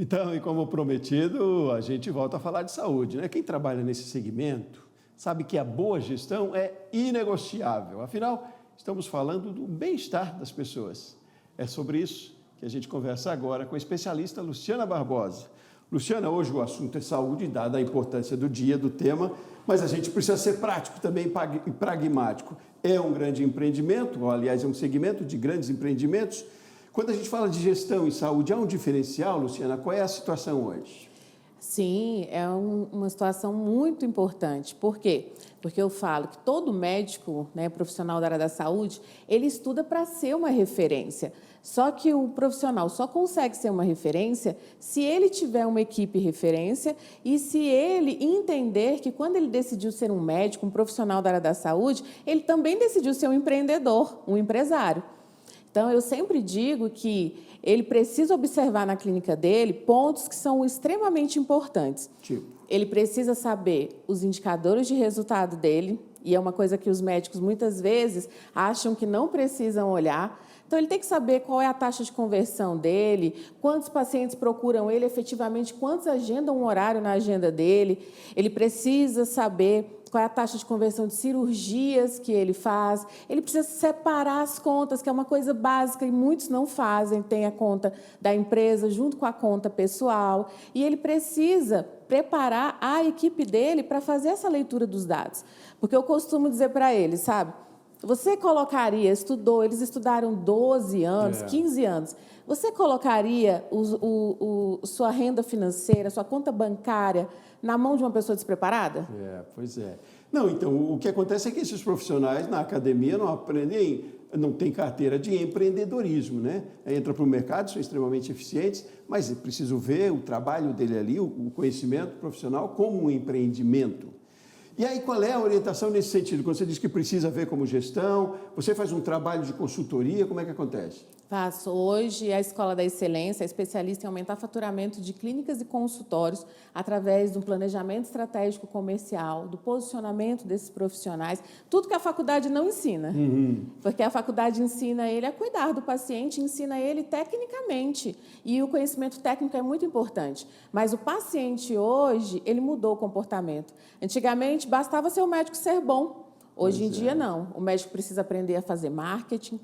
Então, e como prometido, a gente volta a falar de saúde, né? Quem trabalha nesse segmento sabe que a boa gestão é inegociável. Afinal, estamos falando do bem-estar das pessoas. É sobre isso que a gente conversa agora com a especialista Luciana Barbosa. Luciana, hoje o assunto é saúde, dada a importância do dia, do tema, mas a gente precisa ser prático também e pragmático. É um grande empreendimento, ou, aliás, é um segmento de grandes empreendimentos. Quando a gente fala de gestão em saúde, há um diferencial, Luciana? Qual é a situação hoje? Sim, é uma situação muito importante. Por quê? Porque eu falo que todo médico, né, profissional da área da saúde, ele estuda para ser uma referência. Só que o profissional só consegue ser uma referência se ele tiver uma equipe referência e se ele entender que quando ele decidiu ser um médico, um profissional da área da saúde, ele também decidiu ser um empreendedor, um empresário. Então, eu sempre digo que ele precisa observar na clínica dele pontos que são extremamente importantes. Tipo? Ele precisa saber os indicadores de resultado dele, e é uma coisa que os médicos muitas vezes acham que não precisam olhar. Então, ele tem que saber qual é a taxa de conversão dele, quantos pacientes procuram ele efetivamente, quantos agendam um horário na agenda dele. Ele precisa saber qual é a taxa de conversão de cirurgias que ele faz. Ele precisa separar as contas, que é uma coisa básica e muitos não fazem. Tem a conta da empresa junto com a conta pessoal. E ele precisa preparar a equipe dele para fazer essa leitura dos dados. Porque eu costumo dizer para eles, sabe? Você colocaria, eles estudaram 12 anos, 15 anos, você colocaria sua renda financeira, sua conta bancária na mão de uma pessoa despreparada? Pois é. Não, então, o que acontece é que esses profissionais na academia não aprendem, não têm carteira de empreendedorismo, né? Entra para o mercado, são extremamente eficientes, mas é preciso ver o trabalho dele ali, o conhecimento profissional como um empreendimento. E aí, qual é a orientação nesse sentido? Quando você diz que precisa ver como gestão, você faz um trabalho de consultoria, como é que acontece? Faço. Hoje, a Escola da Excelência é especialista em aumentar faturamento de clínicas e consultórios através do planejamento estratégico comercial, do posicionamento desses profissionais, tudo que a faculdade não ensina. Porque a faculdade ensina ele a cuidar do paciente, ensina ele tecnicamente. E o conhecimento técnico é muito importante. Mas o paciente hoje, ele mudou o comportamento. Antigamente, bastava ser o médico ser bom. Hoje em dia, não. O médico precisa aprender a fazer marketing,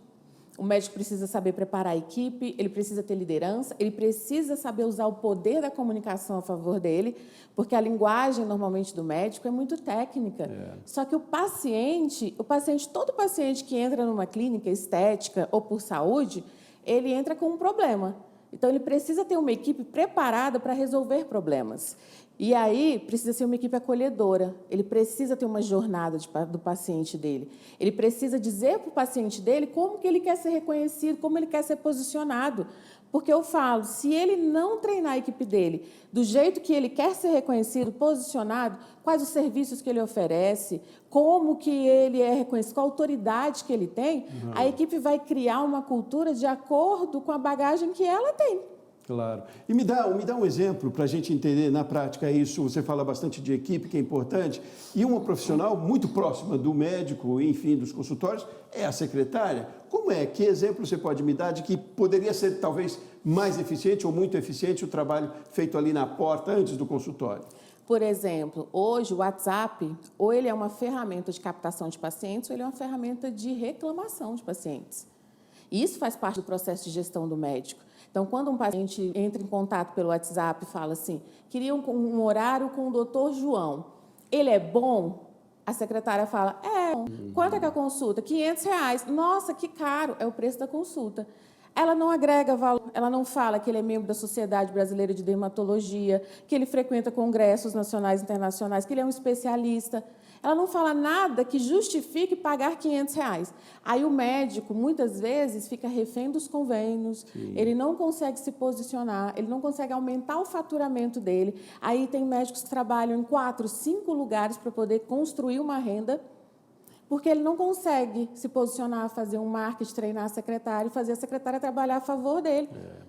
o médico precisa saber preparar a equipe, ele precisa ter liderança, ele precisa saber usar o poder da comunicação a favor dele, porque a linguagem, normalmente, do médico é muito técnica. Só que todo paciente que entra numa clínica estética ou por saúde, ele entra com um problema. Então, ele precisa ter uma equipe preparada para resolver problemas. E aí, precisa ser uma equipe acolhedora. Ele precisa ter uma jornada do paciente dele. Ele precisa dizer para o paciente dele como que ele quer ser reconhecido, como ele quer ser posicionado. Porque eu falo, se ele não treinar a equipe dele do jeito que ele quer ser reconhecido, posicionado, quais os serviços que ele oferece, como que ele é reconhecido, qual a autoridade que ele tem, a equipe vai criar uma cultura de acordo com a bagagem que ela tem. Claro. E me dá um exemplo para a gente entender na prática isso. Você fala bastante de equipe, que é importante, e uma profissional muito próxima do médico, enfim, dos consultórios, é a secretária. Como é? Que exemplo você pode me dar de que poderia ser talvez mais eficiente ou muito eficiente o trabalho feito ali na porta antes do consultório? Por exemplo, hoje o WhatsApp, ou ele é uma ferramenta de captação de pacientes, ou ele é uma ferramenta de reclamação de pacientes. E isso faz parte do processo de gestão do médico. Então, quando um paciente entra em contato pelo WhatsApp e fala assim, queria um horário com o doutor João, ele é bom? A secretária fala, quanto é que a consulta? R$500. Nossa, que caro, é o preço da consulta. Ela não agrega valor, ela não fala que ele é membro da Sociedade Brasileira de Dermatologia, que ele frequenta congressos nacionais e internacionais, que ele é um especialista. Ela não fala nada que justifique pagar R$500. Aí o médico, muitas vezes, fica refém dos convênios, ele não consegue se posicionar, ele não consegue aumentar o faturamento dele. Aí tem médicos que trabalham em 4, 5 lugares para poder construir uma renda, porque ele não consegue se posicionar, fazer um marketing, treinar a secretária e fazer a secretária trabalhar a favor dele.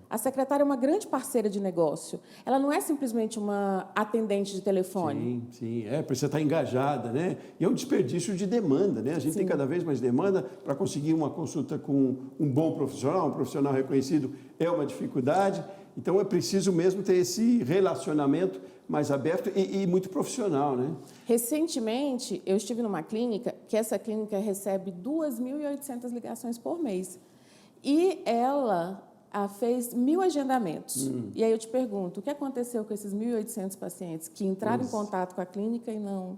A secretária é uma grande parceira de negócio. Ela não é simplesmente uma atendente de telefone. Sim, precisa estar engajada, né? E é um desperdício de demanda, né? A gente tem cada vez mais demanda para conseguir uma consulta com um bom profissional, um profissional reconhecido é uma dificuldade. Então é preciso mesmo ter esse relacionamento mais aberto e muito profissional, né? Recentemente, eu estive numa clínica, que essa clínica recebe 2.800 ligações por mês. E ela fez 1.000 agendamentos. E aí eu te pergunto, o que aconteceu com esses 1.800 pacientes que entraram em contato com a clínica e não...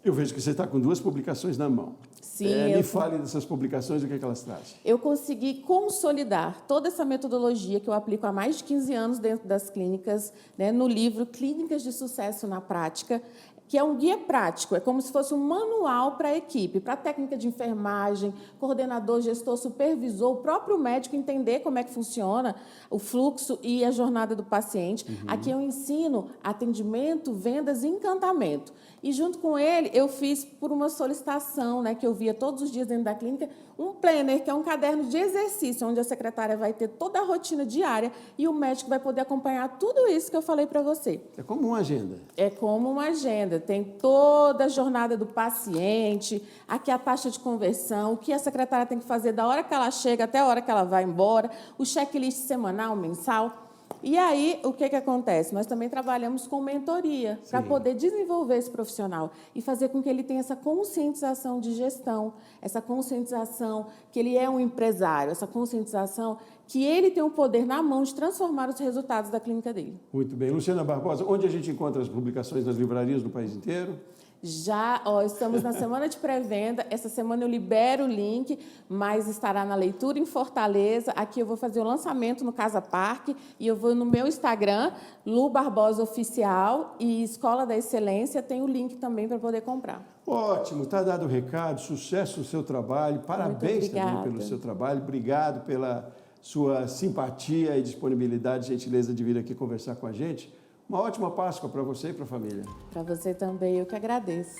Eu vejo que você está com 2 publicações na mão. Sim, Me fale dessas publicações, o que é que elas trazem. Eu consegui consolidar toda essa metodologia que eu aplico há mais de 15 anos dentro das clínicas, né, no livro Clínicas de Sucesso na Prática, que é um guia prático, é como se fosse um manual para a equipe, para a técnica de enfermagem, coordenador, gestor, supervisor, o próprio médico entender como é que funciona o fluxo e a jornada do paciente. Aqui eu ensino atendimento, vendas e encantamento. E, junto com ele, eu fiz por uma solicitação, né, que eu via todos os dias dentro da clínica, um planner, que é um caderno de exercício, onde a secretária vai ter toda a rotina diária e o médico vai poder acompanhar tudo isso que eu falei para você. É como uma agenda. É como uma agenda. Tem toda a jornada do paciente, aqui a taxa de conversão, o que a secretária tem que fazer da hora que ela chega até a hora que ela vai embora, o checklist semanal, mensal. E aí, o que acontece? Nós também trabalhamos com mentoria para poder desenvolver esse profissional e fazer com que ele tenha essa conscientização de gestão, essa conscientização que ele é um empresário, essa conscientização que ele tem o poder na mão de transformar os resultados da clínica dele. Muito bem. Luciana Barbosa, onde a gente encontra as publicações nas livrarias do país inteiro? Já, estamos na semana de pré-venda. Essa semana eu libero o link, mas estará na leitura em Fortaleza. Aqui eu vou fazer o lançamento no Casa Parque e eu vou no meu Instagram, Lu Barbosa Oficial, e Escola da Excelência tem o link também para poder comprar. Ótimo, está dado o recado, sucesso no seu trabalho, parabéns também pelo seu trabalho, obrigado pela sua simpatia e disponibilidade, gentileza de vir aqui conversar com a gente. Uma ótima Páscoa para você e para a família. Para você também, eu que agradeço.